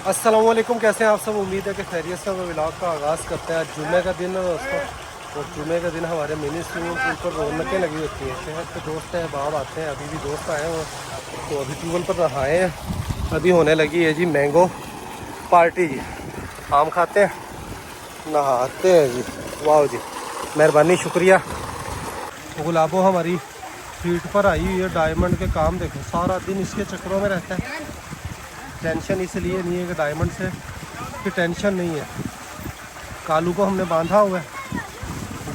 अस्सलामुअलैकुम, कैसे हैं आप सब। उम्मीद है कि खैरियत से। हम व्लॉग का आगाज़ करते हैं। आज जुमे का दिन है दोस्तों, और जुमे का दिन हमारे मिनी स्विमिंग पूल पर रौनकें लगी होती हैं। शहर के दोस्त हैं, बाहर आते हैं, अभी भी दोस्त आए हैं तो अभी ट्यूबल पर नहाए हैं। अभी होने लगी है जी मैंगो पार्टी जी। आम खाते हैं, नहाते हैं जी। वाह जी, मेहरबानी, शुक्रिया। गुलाबो हमारी फीट पर आई हुई है। डायमंड के काम देखो, सारा दिन इसके चक्करों में रहता है। टेंशन इसलिए नहीं है कि डायमंड से की टेंशन नहीं है। कालू को हमने बांधा हुआ है,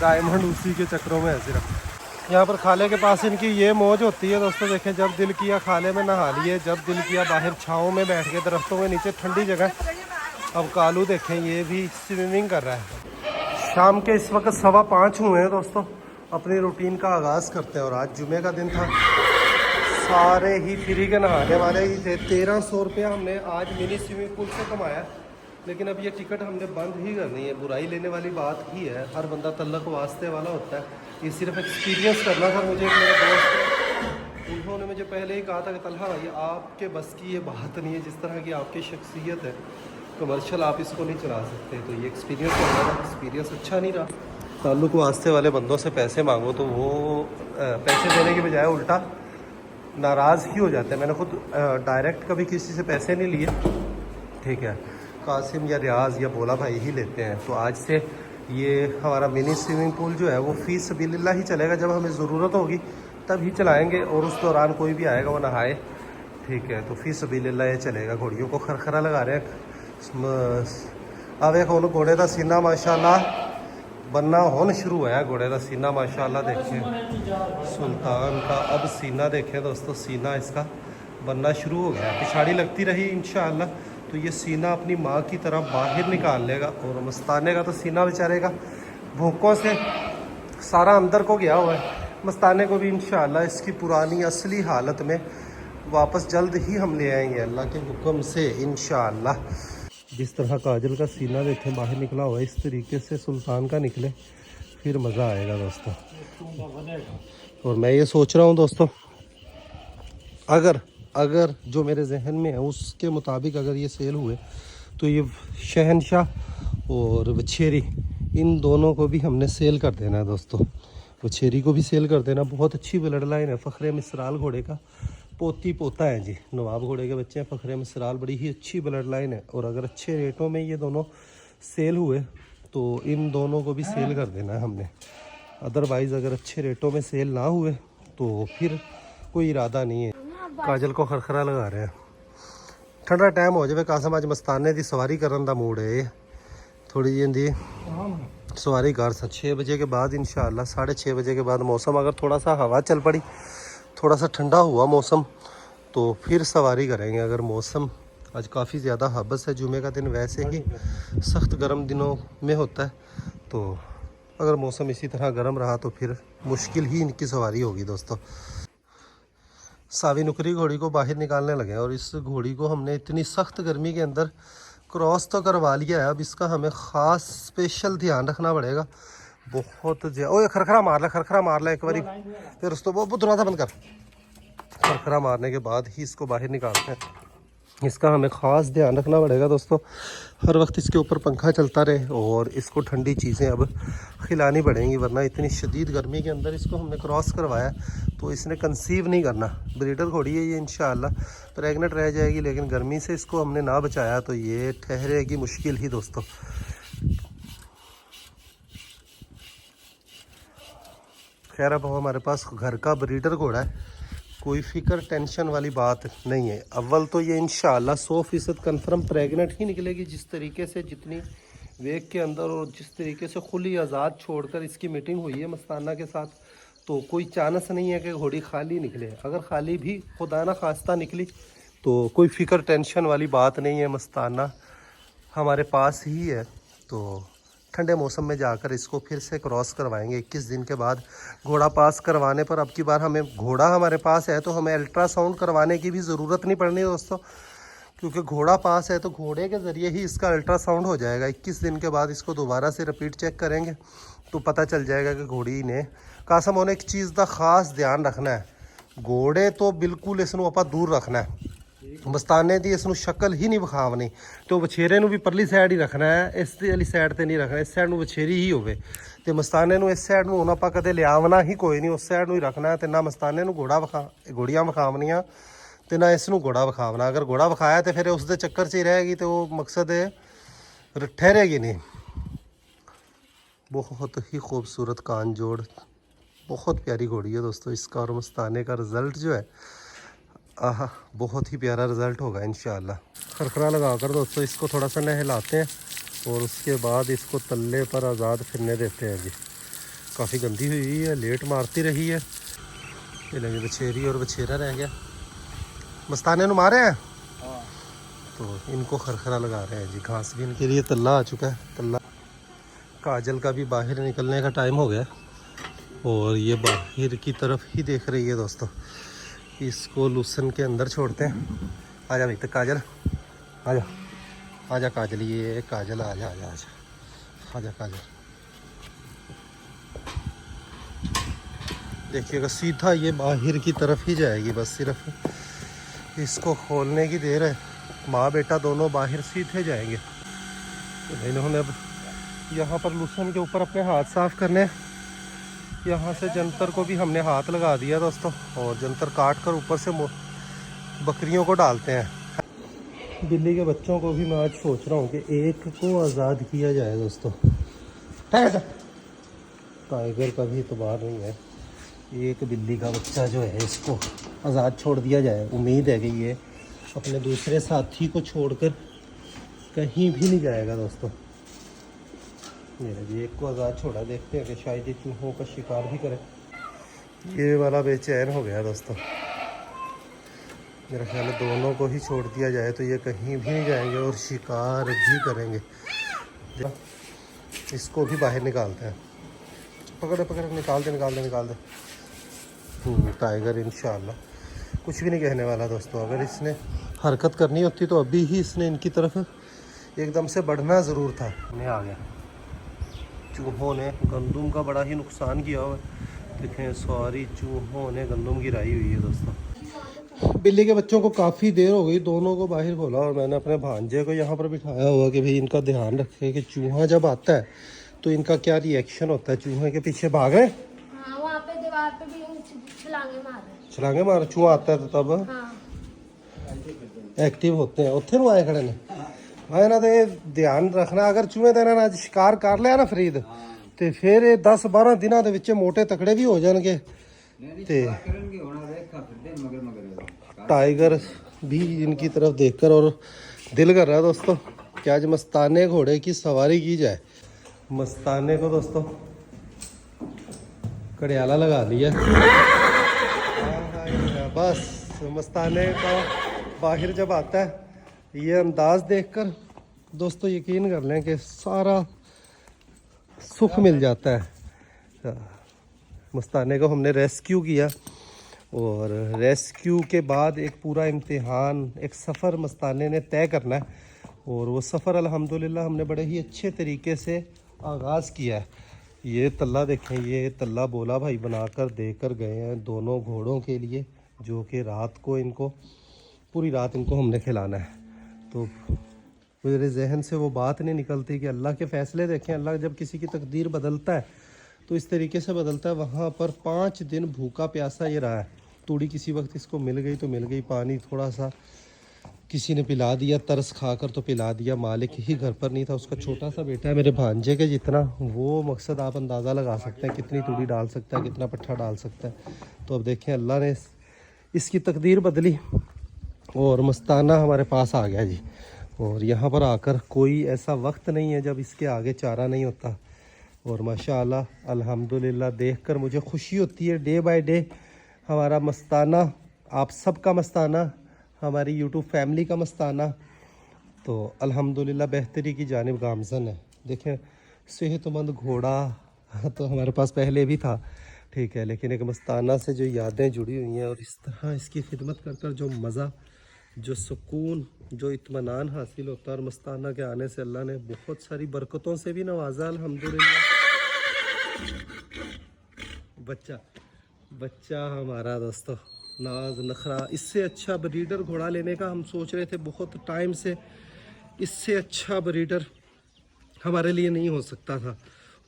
डायमंड उसी के चक्करों में है सिर्फ। यहाँ पर खाले के पास इनकी ये मौज होती है दोस्तों। देखें, जब दिल किया खाले में नहा लिए, जब दिल किया बाहर छाँव में बैठ के दरख्तों के नीचे ठंडी जगह। अब कालू देखें, ये भी स्विमिंग कर रहा है। शाम के इस वक्त 5:15 हुए हैं दोस्तों। अपनी रूटीन का आगाज़ करते हैं और आज जुमे का दिन था। सारे ही फ्री के नहाने वाले ही थे। 1300 रुपया हमने आज मिनी स्विमिंग पूल से कमाया। लेकिन अब ये टिकट हमने बंद ही करनी है। बुराई लेने वाली बात ही है। हर बंदा तल्लक वास्ते वाला होता है। ये सिर्फ एक्सपीरियंस करना था मुझे। एक मेरे दोस्त, उन्होंने मुझे पहले ही कहा था कि तलहा भाई, आपके बस की ये बात नहीं है। जिस तरह की आपकी शख्सियत है, कमर्शियल आप इसको नहीं चला सकते। तो ये एक्सपीरियंस करना था, एक्सपीरियंस अच्छा नहीं रहा। ताल्लुक वास्ते वाले बंदों से पैसे मांगो तो वो पैसे देने के बजाय उल्टा नाराज़ ही हो जाते हैं। मैंने खुद डायरेक्ट कभी किसी से पैसे नहीं लिए, ठीक है। कासिम या रियाज या बोला भाई ही लेते हैं। तो आज से ये हमारा मिनी स्विमिंग पूल जो है वो फ़ी सबीलिल्लाह ही चलेगा। जब हमें ज़रूरत होगी तब ही चलाएँगे, और उस दौरान कोई भी आएगा वो नहाए, ठीक है। तो फ़ी सबीलिल्लाह ये चलेगा। घोड़ियों को खरखरा लगा रहे हैं। अब एक होने घोड़े का सीना माशाल्लाह बनना होने शुरू हुआ है। घोड़े का सीना माशाल्लाह देखें, सुल्तान का अब सीना देखें दोस्तों, सीना इसका बनना शुरू हो गया। पिछाड़ी लगती रही इंशाअल्लाह तो ये सीना अपनी माँ की तरह बाहर निकाल लेगा। और मस्ताने का तो सीना बेचारे का भूखों से सारा अंदर को गया हुआ है। मस्ताने को भी इंशाअल्लाह इसकी पुरानी असली हालत में वापस जल्द ही हम ले आएंगे अल्लाह के हुक्म से इंशाअल्लाह। जिस तरह काजल का सीना देखें बाहर निकला हुआ है, इस तरीके से सुल्तान का निकले, फिर मज़ा आएगा दोस्तों। और मैं ये सोच रहा हूँ दोस्तों, अगर जो मेरे जहन में है उसके मुताबिक अगर ये सेल हुए तो ये शहनशाह और वछेरी, इन दोनों को भी हमने सेल कर देना है दोस्तों। वछेरी को भी सेल कर देना। बहुत अच्छी ब्लड लाइन है। फ़ख्रे मिसराल घोड़े का पोती पोता है जी। नवाब घोड़े के बच्चे हैं। फ़ख्रे मिसराल बड़ी ही अच्छी ब्लड लाइन है। और अगर अच्छे रेटों में ये दोनों सेल हुए तो इन दोनों को भी सेल कर देना है हमने। अदरवाइज़ अगर अच्छे रेटों में सेल ना हुए तो फिर कोई इरादा नहीं है। काजल को खरखरा लगा रहे हैं। ठंडा टाइम हो जाए कासम, अज मस्ताने की सवारी करने का मूड है। थोड़ी जी सवारी कर 6 बजे के बाद इंशाअल्लाह। 6:30 बजे के बाद मौसम अगर थोड़ा सा हवा चल पड़ी, थोड़ा सा ठंडा हुआ मौसम, तो फिर सवारी करेंगे। अगर मौसम आज काफ़ी ज़्यादा हबस है, जुमे का दिन वैसे ही सख्त गर्म दिनों में होता है, तो अगर मौसम इसी तरह गर्म रहा तो फिर मुश्किल ही इनकी सवारी होगी दोस्तों। सावी नुकरी घोड़ी को बाहर निकालने लगे और इस घोड़ी को हमने इतनी सख्त गर्मी के अंदर क्रॉस तो करवा लिया है। अब इसका हमें ख़ास स्पेशल ध्यान रखना पड़ेगा। बहुत ओए खरखरा मार ला एक बारी, फिर उस तो वो दरवाज़ा बंद कर। खरखरा मारने के बाद ही इसको बाहर निकालते हैं। इसका हमें ख़ास ध्यान रखना पड़ेगा दोस्तों। हर वक्त इसके ऊपर पंखा चलता रहे और इसको ठंडी चीज़ें अब खिलानी पड़ेंगी, वरना इतनी शदीद गर्मी के अंदर इसको हमने क्रॉस करवाया तो इसने कंसीव नहीं करना। ब्रीडर घोड़ी है ये, इंशाअल्लाह प्रेग्नेंट रह जाएगी, लेकिन गर्मी से इसको हमने ना बचाया तो ये ठहरेगी मुश्किल ही दोस्तों। खैर अब हमारे पास घर का ब्रीडर घोड़ा है, कोई फ़िक्र टेंशन वाली बात नहीं है। अव्वल तो ये इंशाअल्लाह 100% कन्फर्म प्रेग्नेंट ही निकलेगी। जिस तरीके से जितनी वेग के अंदर और जिस तरीके से खुली आज़ाद छोड़कर इसकी मीटिंग हुई है मस्ताना के साथ, तो कोई चांस नहीं है कि घोड़ी खाली निकले। अगर खाली भी खुदा ना खास्ता निकली तो कोई फ़िक्र टेंशन वाली बात नहीं है। मस्ताना हमारे पास ही है, तो ठंडे मौसम में जाकर इसको फिर से क्रॉस करवाएंगे 21 दिन के बाद। घोड़ा पास करवाने पर अब की बार हमें, घोड़ा हमारे पास है तो हमें अल्ट्रासाउंड करवाने की भी ज़रूरत नहीं पड़नी दोस्तों, क्योंकि घोड़ा पास है तो घोड़े के ज़रिए ही इसका अल्ट्रासाउंड हो जाएगा। 21 दिन के बाद इसको दोबारा से रिपीट चेक करेंगे तो पता चल जाएगा कि घोड़ी ने कासम होने एक चीज़ का ख़ास ध्यान रखना है। घोड़े तो बिल्कुल इसनों आप दूर रखना है। ਮਸਤਾਨੇ ਦੀ ਇਸ ਨੂੰ ਸ਼ਕਲ ਹੀ ਨਹੀਂ ਵਿਖਾਵਣੀ, ਤੇ ਉਹ ਵਛੇਰੇ ਨੂੰ ਵੀ ਪਰਲੀ ਸਾਈਡ ਹੀ ਰੱਖਣਾ ਹੈ, ਇਸ ਵਾਲੀ ਸਾਈਡ ਤੇ ਨਹੀਂ ਰੱਖਣਾ। ਇਸ ਸਾਈਡ ਨੂੰ ਵਛੇਰੀ ਹੀ ਹੋਵੇ ਤੇ ਮਸਤਾਨੇ ਨੂੰ ਇਸ ਸਾਈਡ ਨੂੰ ਹੁਣ ਆਪਾਂ ਕਦੇ ਲਿਆਵਣਾ ਹੀ ਕੋਈ ਨਹੀਂ, ਉਸ ਸਾਈਡ ਨੂੰ ਹੀ ਰੱਖਣਾ ਹੈ। ਤੇ ਨਾ ਮਸਤਾਨੇ ਨੂੰ ਘੋੜੀਆਂ ਵਿਖਾਵਣੀਆਂ ਤੇ ਨਾ ਇਸ ਨੂੰ ਘੋੜਾ ਵਿਖਾਵਣਾ। ਅਗਰ ਘੋੜਾ ਵਿਖਾਇਆ ਤੇ ਫਿਰ ਉਸ ਦੇ ਚੱਕਰ 'ਚ ਹੀ ਰਹੇਗੀ ਤੇ ਉਹ ਮਕਸਦ ठहरेगी नहीं। बहुत ही खूबसूरत कान जोड़, बहुत प्यारी घोड़ी है दोस्तों इसका। और मस्ताने का रिज़ल्ट जो है आहा बहुत ही प्यारा रिज़ल्ट होगा इंशाल्लाह। खरखरा लगा कर दोस्तों इसको थोड़ा सा नहलाते हैं और उसके बाद इसको तल्ले पर आज़ाद फिरने देते हैं जी। काफ़ी गंदी हुई है, लेट मारती रही है। ये लगे बछेरी और बछेरा रह गया। मस्ताने नु मारे हैं तो इनको खरखरा लगा रहे हैं जी। घास भी इनके लिए तल्ला आ चुका है। तल्ला काजल का भी बाहर निकलने का टाइम हो गया और ये बाहर की तरफ ही देख रही है दोस्तों। इसको लूसन के अंदर छोड़ते हैं। आजा भाई, तो काजल आजा, आजा काजल, ये काजल आजा आजा आजा आजा काजल। देखिएगा सीधा ये बाहर की तरफ ही जाएगी, बस सिर्फ इसको खोलने की देर है। माँ बेटा दोनों बाहर सीधे जाएंगे। तो इन्होंने अब यहाँ पर लूसन के ऊपर अपने हाथ साफ करने, यहाँ से जंतर को भी हमने हाथ लगा दिया दोस्तों और जंतर काट कर ऊपर से बकरियों को डालते हैं। बिल्ली के बच्चों को भी मैं आज सोच रहा हूँ कि एक को आज़ाद किया जाए दोस्तों। टाइगर का भी इतबार नहीं है, एक बिल्ली का बच्चा जो है इसको आज़ाद छोड़ दिया जाए। उम्मीद है कि ये अपने दूसरे साथी को छोड़कर कहीं भी नहीं जाएगा दोस्तों। ये एक को आज़ाद छोड़ा, देखते हैं कि शायद ये चूहों का शिकार भी करे। ये वाला बेचैन हो गया दोस्तों। मेरा ख्याल है दोनों को ही छोड़ दिया जाए तो ये कहीं भी नहीं जाएंगे और शिकार भी करेंगे। इसको भी बाहर निकालते हैं। पकड़े पकड़े, निकाल दे निकाल दे निकाल दे। टाइगर इंशाल्लाह कुछ भी नहीं कहने वाला दोस्तों। अगर इसने हरकत करनी होती तो अभी ही इसने इनकी तरफ एकदम से बढ़ना ज़रूर था। उन्हें आ गया। चूहों ने गंदम का बड़ा ही नुकसान किया हुआ है। देखें सारी चूहों ने गंदम गिराई हुई है दोस्तों। बिल्ली के बच्चों को काफ़ी देर हो गई, दोनों को बाहर खोला और मैंने अपने भांजे को यहाँ पर बिठाया हुआ कि भाई इनका ध्यान रखे कि चूहा जब आता है तो इनका क्या रिएक्शन होता है। चूहे के पीछे भाग रहे, हाँ, वहाँ पे दीवार पे भी छलांगे मार चूहा आता है तो तब एक्टिव होते हैं। उत्थे नु आए खड़े ने मैं ना तो ध्यान रखना। अगर चूहे देना ना शिकार कर लिया ना फरीद तो फिर 10-12 दिनों के विच मोटे तकड़े भी हो जाएंगे। ते टाइगर भी इनकी तरफ देखकर और दिल कर रहा है दोस्तों कि आज मस्ताने घोड़े की सवारी की जाए। मस्ताने को दोस्तों कड़ियाला लगा लिया। बस मस्ताने का बाहर जब आता है ये अंदाज देखकर दोस्तों यकीन कर लें कि सारा सुख मिल जाता है। मस्ताने को हमने रेस्क्यू किया और रेस्क्यू के बाद एक पूरा इम्तिहान, एक सफ़र मस्ताने ने तय करना है और वो सफ़र अल्हम्दुलिल्लाह हमने बड़े ही अच्छे तरीके से आगाज़ किया है। ये तल्ला देखें, ये तल्ला बोला भाई बनाकर देकर गए हैं दोनों घोड़ों के लिए, जो कि रात को इनको पूरी रात इनको हमने खिलाना है। तो मेरे जहन से वो बात नहीं निकलती कि अल्लाह के फ़ैसले देखें। अल्लाह जब किसी की तकदीर बदलता है तो इस तरीके से बदलता है। वहाँ पर 5 दिन भूखा प्यासा ये रहा है। तूड़ी किसी वक्त इसको मिल गई तो मिल गई, पानी थोड़ा सा किसी ने पिला दिया, तरस खाकर तो पिला दिया। मालिक ही घर पर नहीं था, उसका छोटा सा बेटा है मेरे भांजे के जितना, वो मकसद आप अंदाज़ा लगा सकते हैं कितनी तूड़ी डाल सकता है, कितना पट्ठा डाल सकता है। तो अब देखें अल्लाह ने इसकी तकदीर बदली और मस्ताना हमारे पास आ गया जी। और यहाँ पर आकर कोई ऐसा वक्त नहीं है जब इसके आगे चारा नहीं होता। और माशाअल्लाह अल्हम्दुलिल्लाह देखकर मुझे खुशी होती है। डे बाय डे हमारा मस्ताना, आप सबका मस्ताना, हमारी यूट्यूब फैमिली का मस्ताना तो अल्हम्दुलिल्लाह बेहतरी की जानिब गामज़न है। देखें सेहतमंद घोड़ा तो हमारे पास पहले भी था, ठीक है, लेकिन एक मस्ताना से जो यादें जुड़ी हुई हैं और इस तरह इसकी खिदमत कर कर जो मज़ा, जो सुकून, जो इत्मीनान हासिल होता है। और मस्ताना के आने से अल्लाह ने बहुत सारी बरकतों से भी नवाजा अल्हम्दुलिल्लाह। बच्चा हमारा दोस्तों नाज नखरा। इससे अच्छा ब्रीडर घोड़ा लेने का हम सोच रहे थे बहुत टाइम से। इससे अच्छा ब्रीडर हमारे लिए नहीं हो सकता था,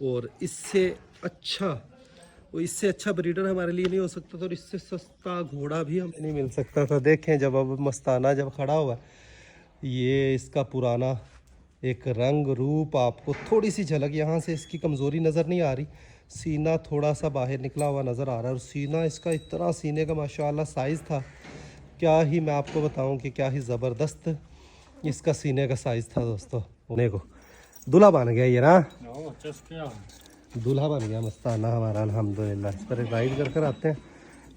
और इससे अच्छा ब्रीडर हमारे लिए नहीं हो सकता था, और इससे सस्ता घोड़ा भी हमें नहीं मिल सकता था। देखें जब अब मस्ताना जब खड़ा हुआ, ये इसका पुराना एक रंग रूप, आपको थोड़ी सी झलक यहाँ से इसकी कमज़ोरी नज़र नहीं आ रही। सीना थोड़ा सा बाहर निकला हुआ नज़र आ रहा है, और सीना इसका इतना सीने का माशाल्लाह साइज़ था, क्या ही मैं आपको बताऊं कि क्या ही ज़बरदस्त इसका सीने का साइज़ था दोस्तों। होने को दूल्हा बन गया ये ना, दूल्हा बन गया मस्ताना हमारा अल्हम्दुलिल्लाह। इस पर राइड कर कर आते हैं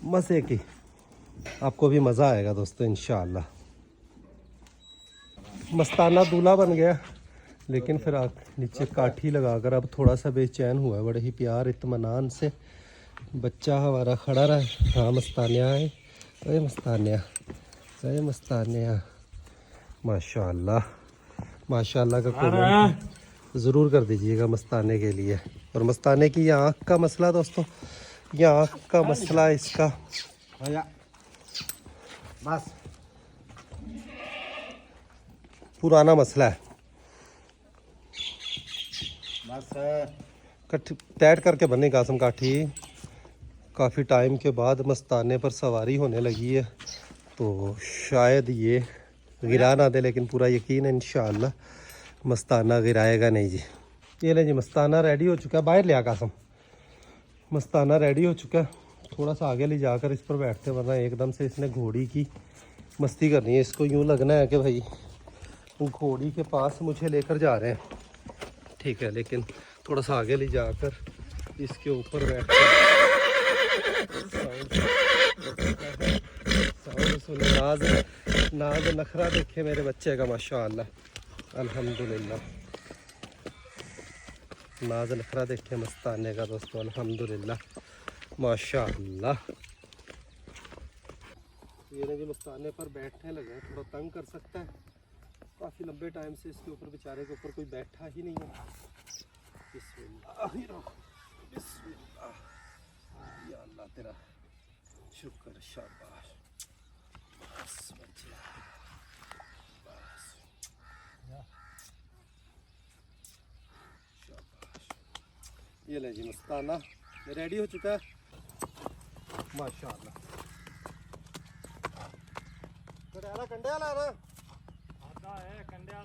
मज़े की, आपको भी मज़ा आएगा दोस्तों इंशाअल्लाह। मस्ताना दूल्हा बन गया, लेकिन फिर नीचे काठी लगाकर अब थोड़ा सा बेचैन हुआ है। बड़े ही प्यार इत्मीनान से बच्चा हमारा खड़ा रहा। हाँ मस्तानिया है, अरे मस्तानिया, अरे मस्तानिया, माशाल्लाह माशाल्लाह का कमेंट ज़रूर कर दीजिएगा मस्ताने के लिए। और मस्ताने की ये आँख का मसला दोस्तों, ये आँख का मसला इसका बस पुराना मसला है। बस कट टैट करके बने कासम काठी। काफ़ी टाइम के बाद मस्ताने पर सवारी होने लगी है, तो शायद ये गिरा ना दे, लेकिन पूरा यकीन है इंशाअल्लाह मस्ताना गिराएगा नहीं जी। ये ले जी मस्ताना रेडी हो चुका है, बाहर ले आ कासम। मस्ताना रेडी हो चुका है, थोड़ा सा आगे ले जाकर इस पर बैठते, वरना एकदम से इसने घोड़ी की मस्ती करनी है। इसको यूँ लगना है कि भाई घोड़ी के पास मुझे लेकर जा रहे हैं, ठीक है, लेकिन थोड़ा सा आगे ले जाकर इसके ऊपर बैठ साउंड सुने। नाज नखरा देखे मेरे बच्चे का माशाअल्लाह अल्हम्दुलिल्लाह। नाज नखरा देखे मस्ताने का दोस्तों अल्हम्दुलिल्लाह माशाअल्लाह। ये भी मस्ताने पर बैठने लगे हैं, थोड़ा तंग कर सकता है। काफ़ी लंबे टाइम से इसके ऊपर बेचारे के ऊपर कोई बैठा ही नहीं है। बिस्मिल्लाह बिस्मिल्लाह, या अल्लाह तेरा शुक्र, शाबाश, बस बच्चा, बस शाबाश। ये ले जी मस्ताना रेडी हो चुका है माशाअल्लाह। कंडे वाला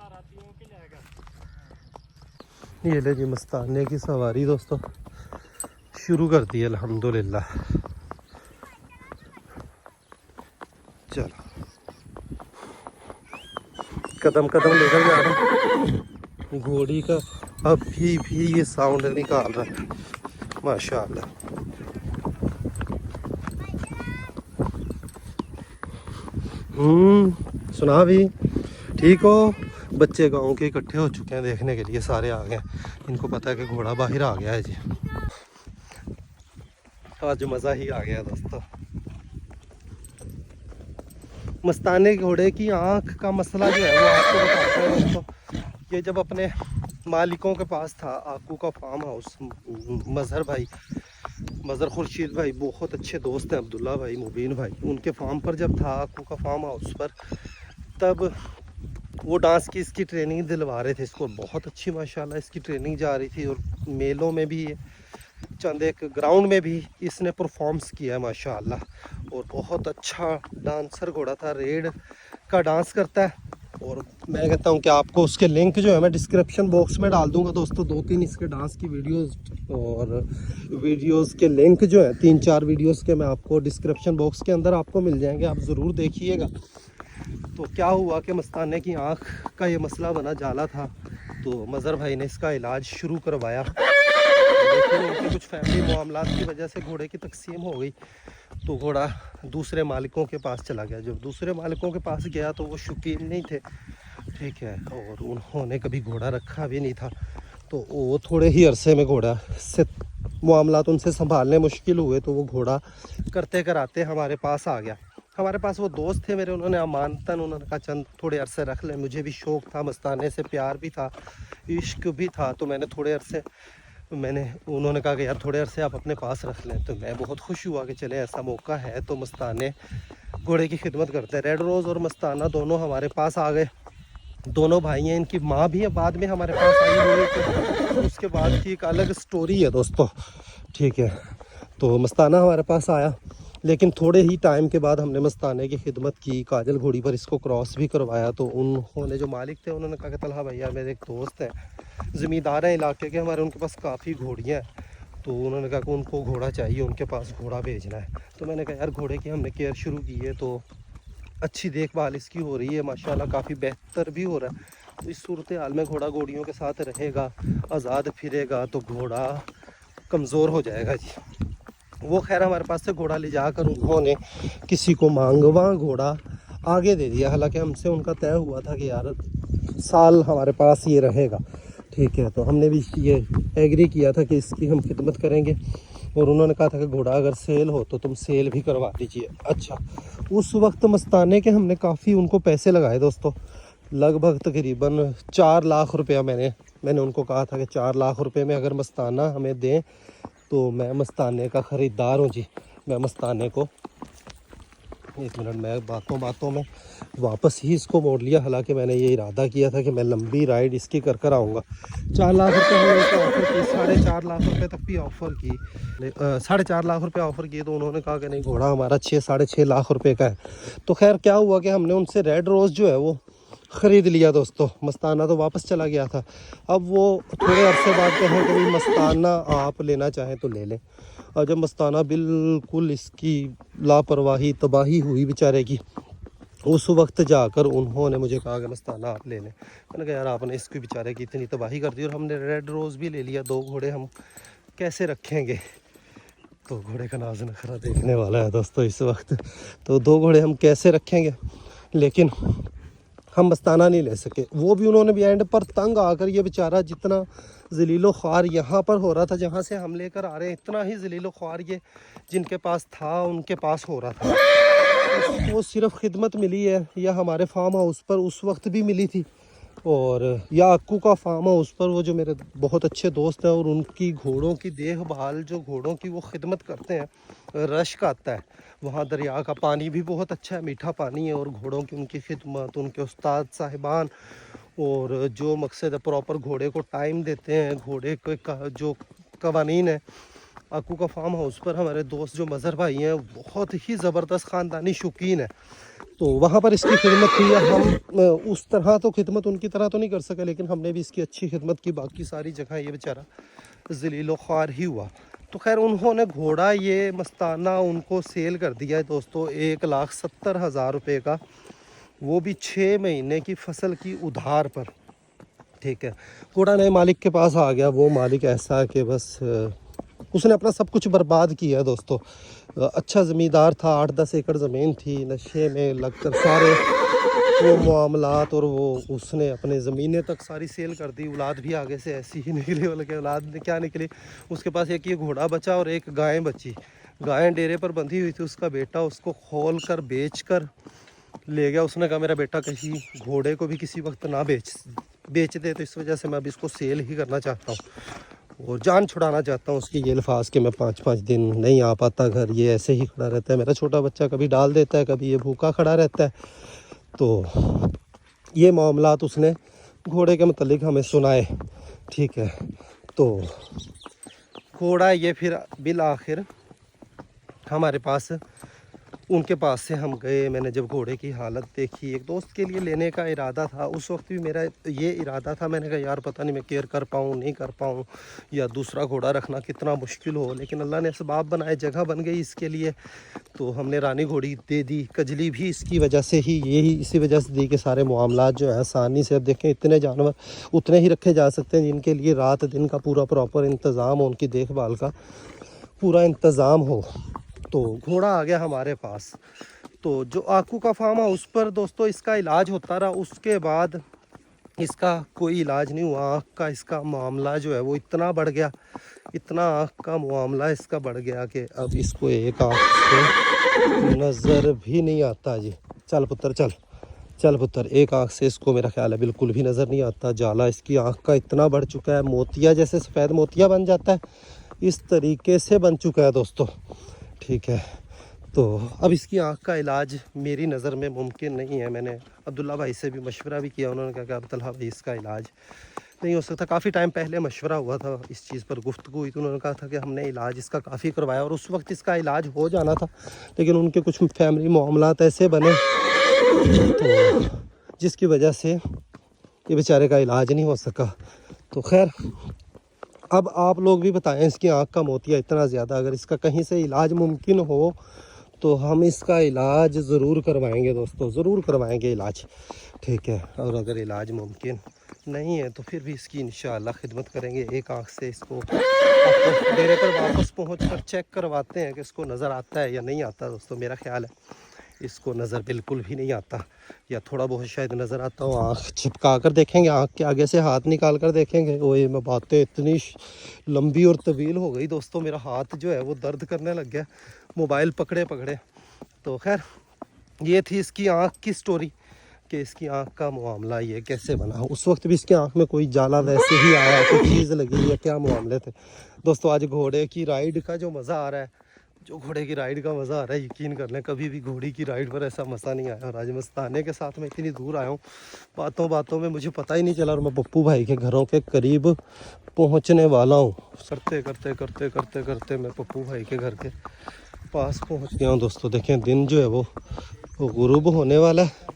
ना ये ले जी मस्ताने की सवारी दोस्तों शुरू कर दी अल्हम्दुलिल्लाह। चलो कदम कदम लेकर जा रहे हैं। घोड़ी का अभी भी ये साउंड निकाल रहा है माशाअल्लाह। सुना भी ठीक हो। बच्चे गांव के इकट्ठे हो चुके हैं देखने के लिए, सारे आ गए। इनको पता है कि घोड़ा बाहर आ गया है जी। आज मज़ा ही आ गया दोस्तों। मस्ताने घोड़े की आँख का मसला जो है वो आपको बताते हैं दोस्तों। ये जब अपने मालिकों के पास था, आकू का फार्म हाउस, मज़हर खुर्शीद भाई बहुत अच्छे दोस्त हैं, अब्दुल्ला भाई, मुबीन भाई, उनके फार्म पर जब था आकू का फार्म हाउस पर, तब वो डांस की इसकी ट्रेनिंग दिलवा रहे थे इसको। बहुत अच्छी माशाल्लाह इसकी ट्रेनिंग जा रही थी, और मेलों में भी चंद एक ग्राउंड में भी इसने परफॉर्म्स किया है माशाल्लाह। और बहुत अच्छा डांसर घोड़ा था, रेड का डांस करता है। और मैं कहता हूँ कि आपको उसके लिंक जो है मैं डिस्क्रिप्शन बॉक्स में डाल दूँगा दोस्तों। 2-3 इसके डांस की वीडियोस के लिंक जो है 3-4 वीडियोस के मैं आपको डिस्क्रिप्शन बॉक्स के अंदर आपको मिल जाएंगे, आप ज़रूर देखिएगा। तो क्या हुआ कि मस्ताने की आँख का ये मसला बना जाला था, तो मज़हर भाई ने इसका इलाज शुरू करवाया, लेकिन उनके कुछ फैमिली मामलात की वजह से घोड़े की तकसीम हो गई, तो घोड़ा दूसरे मालिकों के पास चला गया। जब दूसरे मालिकों के पास गया तो वो शौकीन नहीं थे, ठीक है, और उन्होंने कभी घोड़ा रखा भी नहीं था, तो वो थोड़े ही अरसे में घोड़ा से मामलात उनसे संभालने मुश्किल हुए, तो वो घोड़ा करते कराते हमारे पास आ गया। हमारे पास वो दोस्त थे मेरे, उन्होंने अमानतन उन्होंने कहा चंद थोड़े अरसे रख लें। मुझे भी शौक़ था, मस्ताने से प्यार भी था, इश्क भी था, तो मैंने थोड़े अरसे उन्होंने कहा कि यार थोड़े अरसे आप अपने पास रख लें, तो मैं बहुत खुश हुआ कि चले ऐसा मौका है तो मस्ताने घोड़े की खिदमत करते हैं। रेड रोज़ और मस्ताना दोनों हमारे पास आ गए, दोनों भाई हैं, इनकी माँ भी है बाद में हमारे पास आई हुई है, तो उसके बाद की एक अलग स्टोरी है दोस्तों, ठीक है। तो मस्ताना हमारे पास आया, लेकिन थोड़े ही टाइम के बाद हमने मस्ताने की खिदमत की, काजल घोड़ी पर इसको क्रॉस भी करवाया। तो उन्होंने जो मालिक थे उन्होंने कहा कि तलहा भैया मेरे एक दोस्त हैं, ज़मींदार हैं इलाके के हमारे, उनके पास काफ़ी घोड़ियाँ हैं, तो उन्होंने कहा कि उनको घोड़ा चाहिए, उनके पास घोड़ा भेजना है। तो मैंने कहा यार घोड़े की हमने केयर शुरू की है, तो अच्छी देखभाल इसकी हो रही है माशाल्लाह, काफ़ी बेहतर भी हो रहा है। तो इस सूरत हाल में घोड़ा घोड़ियों के साथ रहेगा, आज़ाद फिरेगा, तो घोड़ा कमज़ोर हो जाएगा जी। वो खैर हमारे पास से घोड़ा ले जाकर उन्होंने किसी को मांगवा घोड़ा आगे दे दिया। हालांकि हमसे उनका तय हुआ था कि यार साल हमारे पास ये रहेगा, ठीक है। तो हमने भी ये एग्री किया था कि इसकी हम खिदमत करेंगे, और उन्होंने कहा था कि घोड़ा अगर सेल हो तो तुम सेल भी करवा दीजिए। अच्छा, उस वक्त मस्ताने के हमने काफ़ी उनको पैसे लगाए दोस्तों, लगभग तकरीबन 4 लाख रुपया मैंने उनको कहा था कि 4 लाख रुपए में अगर मस्ताना हमें दें तो मैं मस्ताने का ख़रीदार हूँ जी। मैं मस्ताने को, एक मिनट, मैं बातों में वापस ही इसको मोड़ लिया, हालांकि मैंने ये इरादा किया था कि मैं लंबी राइड इसकी कर आऊँगा। 4 लाख रुपये हमने उसको ऑफ़र की, 4.5 लाख रुपये तक भी ऑफ़र की, 4.5 लाख रुपये ऑफ़र किए, तो उन्होंने कहा कि नहीं घोड़ा हमारा 6-6.5 लाख रुपये का है। तो खैर क्या हुआ कि हमने उनसे रेड रोज़ जो है वो ख़रीद लिया दोस्तों। मस्ताना तो वापस चला गया था, अब वो थोड़े अरसे बाद कहें कि भाई मस्ताना आप लेना चाहें तो ले लें। और जब मस्ताना बिल्कुल इसकी लापरवाही तबाही हुई बेचारे की, उस वक्त जाकर उन्होंने मुझे कहा कि मस्ताना आप ले लें। मैंने कहा यार आपने इसकी बेचारे की इतनी तबाही कर दी, और हमने रेड रोज़ भी ले लिया, 2 घोड़े हम कैसे रखेंगे। तो घोड़े का नाज नखरा देखने वाला है दोस्तों इस वक्त, तो 2 घोड़े हम कैसे रखेंगे, लेकिन हम मस्ताना नहीं ले सके। वो भी उन्होंने भी एंड पर तंग आकर, ये बेचारा जितना ज़लीलो ख्वार यहाँ पर हो रहा था जहाँ से हम लेकर आ रहे हैं, इतना ही ज़लीलो ख्वार ये जिनके पास था उनके पास हो रहा था। उसको सिर्फ खिदमत मिली है या हमारे फार्म हाउस पर उस वक्त भी मिली थी, और या अक्कू का फार्म हाउस पर, वो जो मेरे बहुत अच्छे दोस्त हैं, और उनकी घोड़ों की देखभाल, जो घोड़ों की वो खिदमत करते हैं, रश्क आता है वहाँ। दरिया का पानी भी बहुत अच्छा है, मीठा पानी है, और घोड़ों की उनकी खिदमत, उनके उस्ताद साहिबान, और जो मकसद है प्रॉपर घोड़े को टाइम देते हैं, घोड़े के जो कवानीन है। अक्कू का फार्म हाउस पर हमारे दोस्त जो मज़हर भाई हैं बहुत ही ज़बरदस्त ख़ानदानी शौकीन है, तो वहाँ पर इसकी खिदमत की। हम उस तरह तो खिदमत उनकी तरह तो नहीं कर सके, लेकिन हमने भी इसकी अच्छी खिदमत की। बाकी सारी जगह ये बेचारा ज़लीलो ख्वार ही हुआ। तो खैर उन्होंने घोड़ा ये मस्ताना उनको सेल कर दिया है दोस्तों 1,70,000 रुपये का, वो भी 6 महीने की फसल की उधार पर, ठीक है। घोड़ा नए मालिक के पास आ गया, वो मालिक ऐसा कि बस उसने अपना सब कुछ बर्बाद किया है दोस्तों। अच्छा ज़मींदार था, 8-10 एकड़ ज़मीन थी, नशे में लगकर सारे वो मामलात, और वो उसने अपने ज़मीनें तक सारी सेल कर दी। औलाद भी आगे से ऐसी ही निकली, बल्कि औलाद ने क्या निकली, उसके पास एक ये घोड़ा बचा और एक गाय बची। गाय डेरे पर बंधी हुई थी, उसका बेटा उसको खोल कर बेच कर ले गया। उसने कहा मेरा बेटा किसी घोड़े को भी किसी वक्त ना बेच दे, तो इस वजह से मैं अब इसको सेल ही करना चाहता हूँ और जान छुड़ाना चाहता हूँ उसकी। ये अल्फाज के मैं 5-5 दिन नहीं आ पाता घर, ये ऐसे ही खड़ा रहता है। मेरा छोटा बच्चा कभी डाल देता है, कभी ये भूखा खड़ा रहता है। तो ये मामलात उसने घोड़े के मतलब हमें सुनाए, ठीक है। तो घोड़ा ये फिर बिल आखिर हमारे पास, उनके पास से हम गए। मैंने जब घोड़े की हालत देखी, एक दोस्त के लिए लेने का इरादा था, उस वक्त भी मेरा ये इरादा था। मैंने कहा यार पता नहीं मैं केयर कर पाऊँ नहीं कर पाऊँ, या दूसरा घोड़ा रखना कितना मुश्किल हो, लेकिन अल्लाह ने असबाब बनाए, जगह बन गई इसके लिए। तो हमने रानी घोड़ी दे दी। कजली भी इसकी वजह से ही, यही इसी वजह से दी कि सारे मामलात जो है आसानी से, अब देखें इतने जानवर उतने ही रखे जा सकते हैं जिनके लिए रात दिन का पूरा प्रॉपर इंतज़ाम हो, उनकी देखभाल का पूरा इंतज़ाम हो। तो घोड़ा आ गया हमारे पास। तो जो आकू का फार्म है उस पर दोस्तों इसका इलाज होता रहा। उसके बाद इसका कोई इलाज नहीं हुआ। आँख का इसका मामला जो है वो इतना बढ़ गया, इतना आँख का मामला इसका बढ़ गया कि अब इसको एक आँख से नज़र भी नहीं आता जी। चल पुत्र चल चल पुत्र, एक आँख से इसको मेरा ख्याल है बिल्कुल भी नज़र नहीं आता। जाला इसकी आँख का इतना बढ़ चुका है, मोतिया जैसे सफ़ेद मोतिया बन जाता है इस तरीके से बन चुका है दोस्तों। ठीक है, तो अब इसकी आँख का इलाज मेरी नज़र में मुमकिन नहीं है। मैंने अब्दुल्ला भाई से भी मशवरा भी किया, उन्होंने कहा कि अब तलहा भाई इसका इलाज नहीं हो सकता। काफ़ी टाइम पहले मशवरा हुआ था, इस चीज़ पर गुफ्तगू हुई, तो उन्होंने कहा था कि हमने इलाज इसका काफ़ी करवाया और उस वक्त इसका इलाज हो जाना था, लेकिन उनके कुछ फैमिली मामलात ऐसे बने तो जिसकी वजह से ये बेचारे का इलाज नहीं हो सका। तो खैर, अब आप लोग भी बताएं, इसकी आँख का मोतिया इतना ज़्यादा, अगर इसका कहीं से इलाज मुमकिन हो तो हम इसका इलाज ज़रूर करवाएंगे दोस्तों, ज़रूर करवाएंगे इलाज। ठीक है, और अगर इलाज मुमकिन नहीं है तो फिर भी इसकी इंशाअल्लाह खिदमत करेंगे। एक आँख से इसको आपको डेरे पर वापस पहुँच कर चेक करवाते हैं कि इसको नज़र आता है या नहीं आता। दोस्तों मेरा ख्याल है इसको नज़र बिल्कुल भी नहीं आता, या थोड़ा बहुत शायद नज़र आता हो। आँख चिपका कर देखेंगे, आँख के आगे से हाथ निकाल कर देखेंगे। ओए मैं बातें इतनी लंबी और तवील हो गई दोस्तों, मेरा हाथ जो है वो दर्द करने लग गया मोबाइल पकड़े पकड़े। तो खैर, ये थी इसकी आँख की स्टोरी कि इसकी आँख का मामला ये कैसे बना। उस वक्त भी इसकी आँख में कोई जाला वैसे ही आया, कोई चीज़ लगी या क्या मामले थे दोस्तों। आज घोड़े की राइड का जो मज़ा आ रहा है, जो घोड़े की राइड का मज़ा आ रहा है, यकीन कर लें कभी भी घोड़ी की राइड पर ऐसा मज़ा नहीं आया। और आज मस्ताने के साथ मैं इतनी दूर आया हूँ, बातों बातों में मुझे पता ही नहीं चला और मैं पप्पू भाई के घरों के करीब पहुँचने वाला हूँ। करते करते करते करते करते मैं पप्पू भाई के घर के पास पहुँच गया हूँ दोस्तों। देखें, दिन जो है वो गुरूब होने वाला है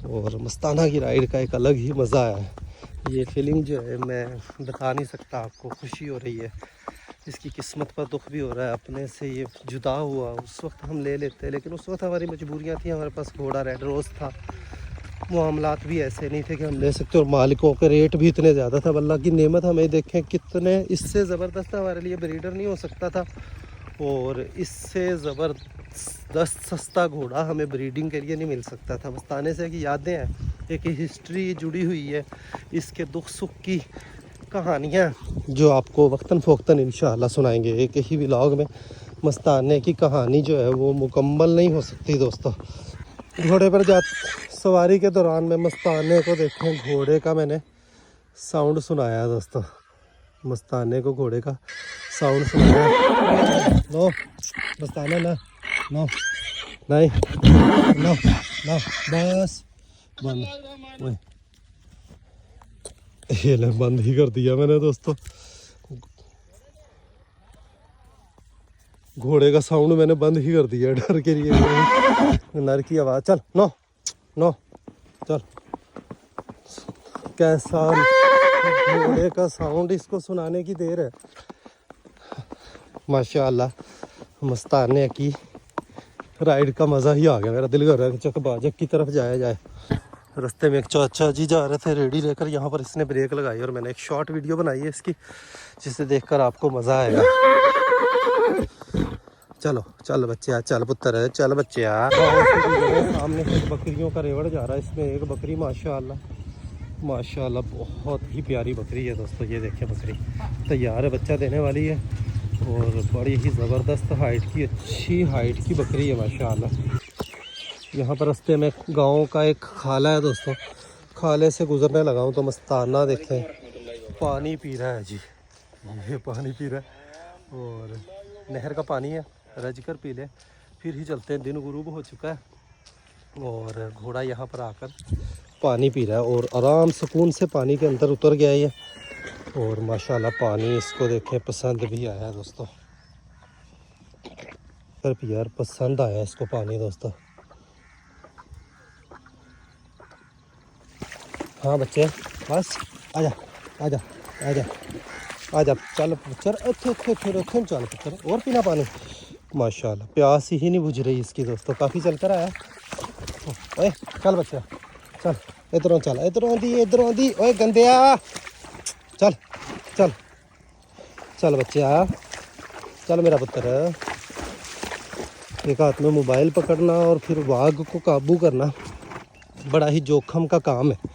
और मस्ताना की राइड का एक अलग ही मज़ा आया है। ये फीलिंग जो है मैं बता नहीं सकता आपको। खुशी हो रही है, इसकी किस्मत पर दुख भी हो रहा है, अपने से ये जुदा हुआ। उस वक्त हम ले लेते, लेकिन उस वक्त हमारी मजबूरियां थी, हमारे पास घोड़ा रेड रोज़ था, मामलात भी ऐसे नहीं थे कि हम ले सकते, और मालिकों के रेट भी इतने ज़्यादा था। अल्लाह की नेमत हमें देखें कितने, इससे ज़बरदस्त हमारे लिए ब्रीडर नहीं हो सकता था, और इससे ज़बरदस्त सस्ता घोड़ा हमें ब्रीडिंग के लिए नहीं मिल सकता था। मस्ताने से की यादें हैं, एक हिस्ट्री जुड़ी हुई है, इसके दुख सुख की कहानियाँ जो आपको वक्तन फ़ोक्तन इंशाअल्लाह सुनाएंगे। एक ही व्लॉग में मस्ताने की कहानी जो है वो मुकम्मल नहीं हो सकती दोस्तों। घोड़े पर सवारी के दौरान में मस्ताने को देखें, घोड़े का मैंने साउंड सुनाया दोस्तों, मस्ताने को घोड़े का साउंड सुनाया। नो मस्ताना, ना नो नहीं, नो नो बस बंद, ये ले बंद ही कर दिया मैंने दोस्तों। घोड़े का साउंड मैंने बंद ही कर दिया डर के लिए। नर की आवाज़, चल नो नो चल। कैसा घोड़े का साउंड इसको सुनाने की देर है। माशाअल्लाह, मस्ताने की राइड का मज़ा ही आ गया। मेरा दिल कर रहा है चक बाजक की तरफ जाया जाए। रास्ते में एक चाचा जी जा रहे थे रेडी लेकर, यहाँ पर इसने ब्रेक लगाई और मैंने एक शॉर्ट वीडियो बनाई है इसकी, जिसे देखकर आपको मज़ा आएगा। चलो चल बच्चे, चल पुत्र, चल बच्चे। सामने से बकरियों का रेवड़ जा रहा है, इसमें एक बकरी माशाअल्लाह माशाअल्लाह बहुत ही प्यारी बकरी है दोस्तों। ये देखें, बकरी तैयार है, बच्चा देने वाली है और बड़ी ही ज़बरदस्त हाइट की, अच्छी हाइट की बकरी है माशाअल्लाह। यहाँ पर रास्ते में गांव का एक खाला है दोस्तों, खाले से गुजरने लगा हूँ तो मस्ताना देखें पानी पी रहा है जी, ये पानी पी रहा है और नहर का पानी है, रज कर पी ले फिर ही चलते हैं। दिन गुरूब हो चुका है और घोड़ा यहाँ पर आकर पानी पी रहा है और आराम सुकून से पानी के अंदर उतर गया है और माशाल्लाह पानी इसको देखें पसंद भी आया दोस्तों। फिर यार पसंद आया इसको पानी दोस्तों। हाँ बच्चे, बस आजा आजा आजा आजा, चल पुत्र, चल पुत्र, और पीना पानी। माशाल्लाह प्यास ही नहीं बुझ रही इसकी दोस्तों, काफ़ी चल कर आया। ओए चल बच्चा, चल इधरों, चल इधरों दी, ओए गंदिया, चल चल चल बच्चे आ, चल मेरा पुत्र। एक हाथ में मोबाइल पकड़ना और फिर वाघ को काबू करना बड़ा ही जोखम का काम है।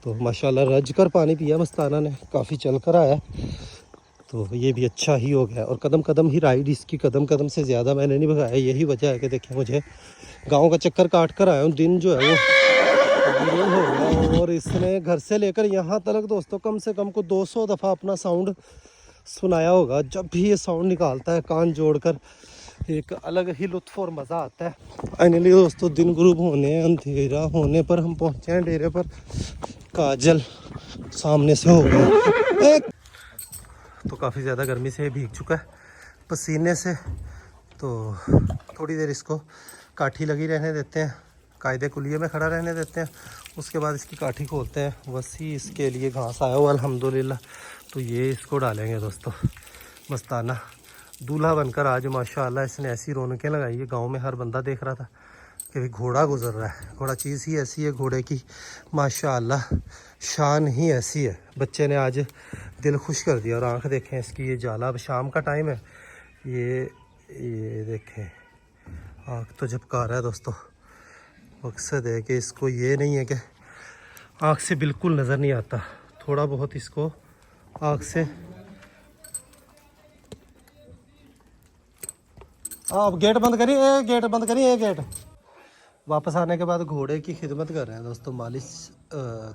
तो माशाल्लाह रज कर पानी पिया मस्ताना ने, काफ़ी चल कर आया, तो ये भी अच्छा ही हो गया। और कदम कदम ही राइड इसकी, कदम कदम से ज़्यादा मैंने नहीं भगाया। यही वजह है कि देखिए मुझे गांव का चक्कर काट कर आया हूँ। दिन जो है वो गुरूर हो गया। और इसने घर से लेकर यहाँ तक दोस्तों कम से कम को 200 दफ़ा अपना साउंड सुनाया होगा। जब भी ये साउंड निकालता है कान जोड़कर एक अलग ही लुत्फ़ और मज़ा आता है। फाइनली दोस्तों दिन ग्रुप होने अंधेरा होने पर हम पहुँचे हैं डेरे पर। काजल सामने से हो गया तो काफ़ी ज़्यादा गर्मी से भीग चुका है पसीने से। तो थोड़ी देर इसको काठी लगी रहने देते हैं, कायदे कुलिये में खड़ा रहने देते हैं। उसके बाद इसकी काठी खोलते हैं। वसी इसके लिए घास आया हुआ अल्हम्दुलिल्लाह, तो ये इसको डालेंगे दोस्तों। मस्ताना दूल्हा बनकर आज माशाल्लाह इसने ऐसी रौनकें लगाई है। गांव में हर बंदा देख रहा था कि घोड़ा गुजर रहा है। घोड़ा चीज़ ही ऐसी है, घोड़े की माशाल्लाह शान ही ऐसी है। बच्चे ने आज दिल खुश कर दिया। और आंख देखें इसकी, ये जाला, अब शाम का टाइम है, ये देखें आँख तो झपका रहा है दोस्तों। मकसद है कि इसको ये नहीं है कि आँख से बिल्कुल नज़र नहीं आता, थोड़ा बहुत इसको आँख से। आप गेट बंद करिए, गेट बंद करिए, गेट। वापस आने के बाद घोड़े की खिदमत कर रहे हैं दोस्तों। मालिश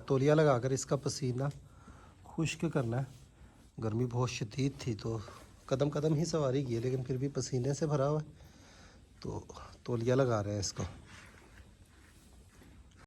तौलिया लगाकर इसका पसीना खुश्क करना है। गर्मी बहुत शदीद थी तो कदम कदम ही सवारी की है, लेकिन फिर भी पसीने से भरा हुआ है, तो तौलिया लगा रहे हैं इसको।